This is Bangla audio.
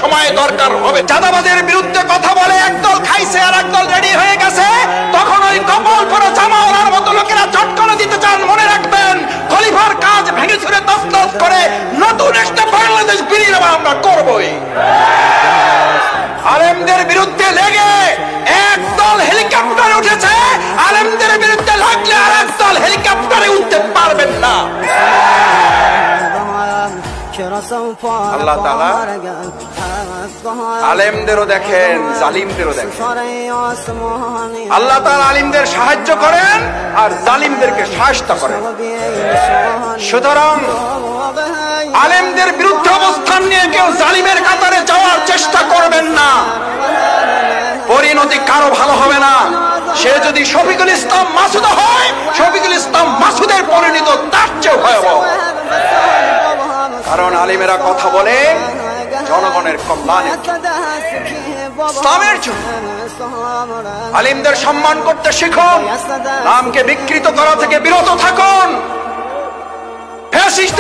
সময় দরকার হবে। চাঁদাবাজের বিরুদ্ধে কথা বলে একদল খাইছে আর একদল রেডি হয়ে গেছে, তখন ওই কপাল পরা জামাওয়ালার মতো লোকেরা চটকানো দিতে চান। মনে রাখবেন, খলিফার কাজ ভেঙে ছুড়ে তছনছ করে নতুন একটা বাংলাদেশ বিনির্মাণ আমরা করবই। আলেমদের বিরুদ্ধে লেগে একদল হেলিকপ্টারে উঠেছে, আলেমদের বিরুদ্ধে লাগলে আর একদল হেলিকপ্টারে উঠতে পারবেন না। আল্লাহ তাআলা আলেমদেরও দেখেন, জালিমদেরও দেখেন। আল্লাহ তাআলা আলিমদের সাহায্য করেন আর জালিমদেরকে সাহায্য করেন। সুতরাং আলেমদের বিরুদ্ধে অবস্থান নিয়ে কেউ জালিমের কাতারে যাওয়ার চেষ্টা করবেন না, পরিণতি কারো ভালো হবে না। সে যদি শফিকুল ইসলাম মাসুদ হয়, শফিকুল ইসলাম মাসুদের পরিণত তার চেয়ে ভয়াবহ। কারণ আলিমেরা কথা বলে জনগণের কল্যাণে, ইসলামের জন্য। আলিমদের সম্মান করতে শিখুন, নামকে বিকৃত করা থেকে বিরত থাকুন। ফ্যাসিস্ট